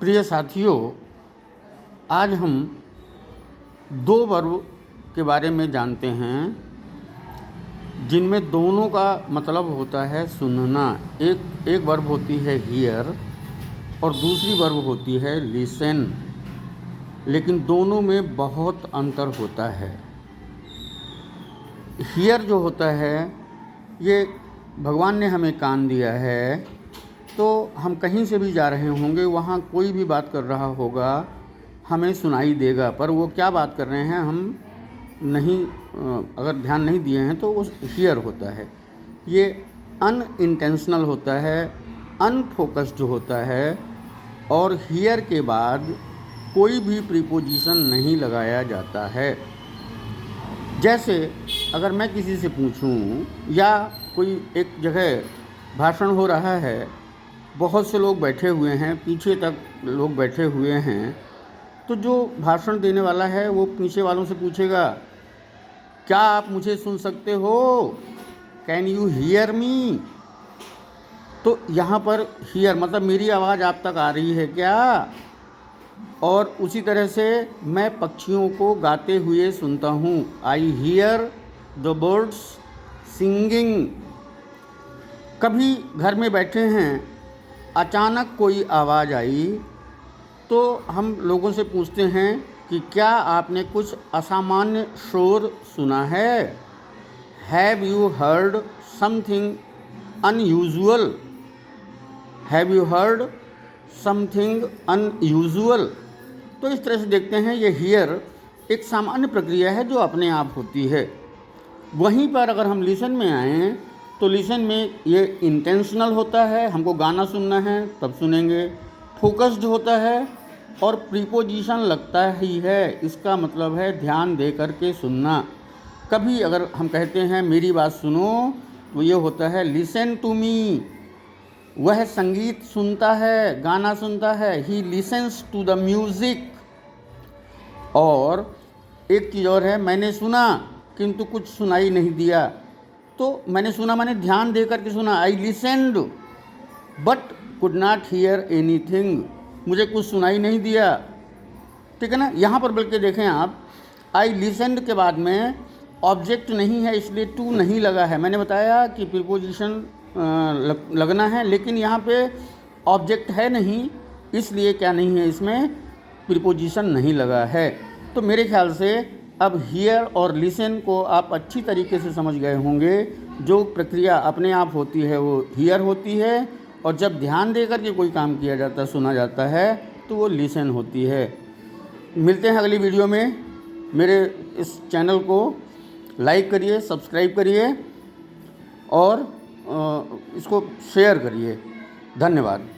प्रिय साथियों, आज हम दो वर्ब के बारे में जानते हैं जिनमें दोनों का मतलब होता है सुनना। एक वर्ब होती है हियर और दूसरी वर्ब होती है लिसन, लेकिन दोनों में बहुत अंतर होता है। हियर जो होता है, ये भगवान ने हमें कान दिया है, तो हम कहीं से भी जा रहे होंगे, वहाँ कोई भी बात कर रहा होगा, हमें सुनाई देगा। पर वो क्या बात कर रहे हैं हम नहीं, अगर ध्यान नहीं दिए हैं तो वो हियर होता है। ये अनइंटेंशनल होता है, अनफोकस्ड होता है, और हियर के बाद कोई भी प्रीपोजिशन नहीं लगाया जाता है। जैसे अगर मैं किसी से पूछूं या कोई एक जगह भाषण हो रहा है, बहुत से लोग बैठे हुए हैं, पीछे तक लोग बैठे हुए हैं, तो जो भाषण देने वाला है वो पीछे वालों से पूछेगा, क्या आप मुझे सुन सकते हो? Can you hear me? तो यहाँ पर हियर मतलब मेरी आवाज़ आप तक आ रही है क्या? और उसी तरह से मैं पक्षियों को गाते हुए सुनता हूँ, I hear the birds singing. कभी घर में बैठे हैं, अचानक कोई आवाज़ आई, तो हम लोगों से पूछते हैं कि क्या आपने कुछ असामान्य शोर सुना है? Have you heard something unusual? Have you heard something unusual? तो इस तरह से देखते हैं, ये हियर एक सामान्य प्रक्रिया है जो अपने आप होती है। वहीं पर अगर हम लिसन में आएँ तो लिसन में ये इंटेंशनल होता है, हमको गाना सुनना है तब सुनेंगे, फोकस्ड होता है और प्रीपोजिशन लगता ही है। इसका मतलब है ध्यान दे कर के सुनना। कभी अगर हम कहते हैं मेरी बात सुनो, तो ये होता है लिसन टू मी। वह संगीत सुनता है, गाना सुनता है, he listens to the music. और एक चीज़ और है, मैंने सुना किंतु कुछ सुनाई नहीं दिया। तो मैंने सुना माने ध्यान दे करके सुना, I listened but could not hear anything. मुझे कुछ सुनाई नहीं दिया, ठीक है ना। यहाँ पर बल्कि देखें आप, आई लिसेंड के बाद में ऑब्जेक्ट नहीं है, इसलिए टू नहीं लगा है। मैंने बताया कि प्रीपोजिशन लगना है, लेकिन यहाँ पे ऑब्जेक्ट है नहीं, इसलिए क्या नहीं है, इसमें प्रीपोजिशन नहीं लगा है। तो मेरे ख्याल से अब हियर और लिसन को आप अच्छी तरीके से समझ गए होंगे। जो प्रक्रिया अपने आप होती है वो हियर होती है, और जब ध्यान दे कर के कोई काम किया जाता है, सुना जाता है, तो वो लिसन होती है। मिलते हैं अगली वीडियो में। मेरे इस चैनल को लाइक करिए, सब्सक्राइब करिए और इसको शेयर करिए। धन्यवाद।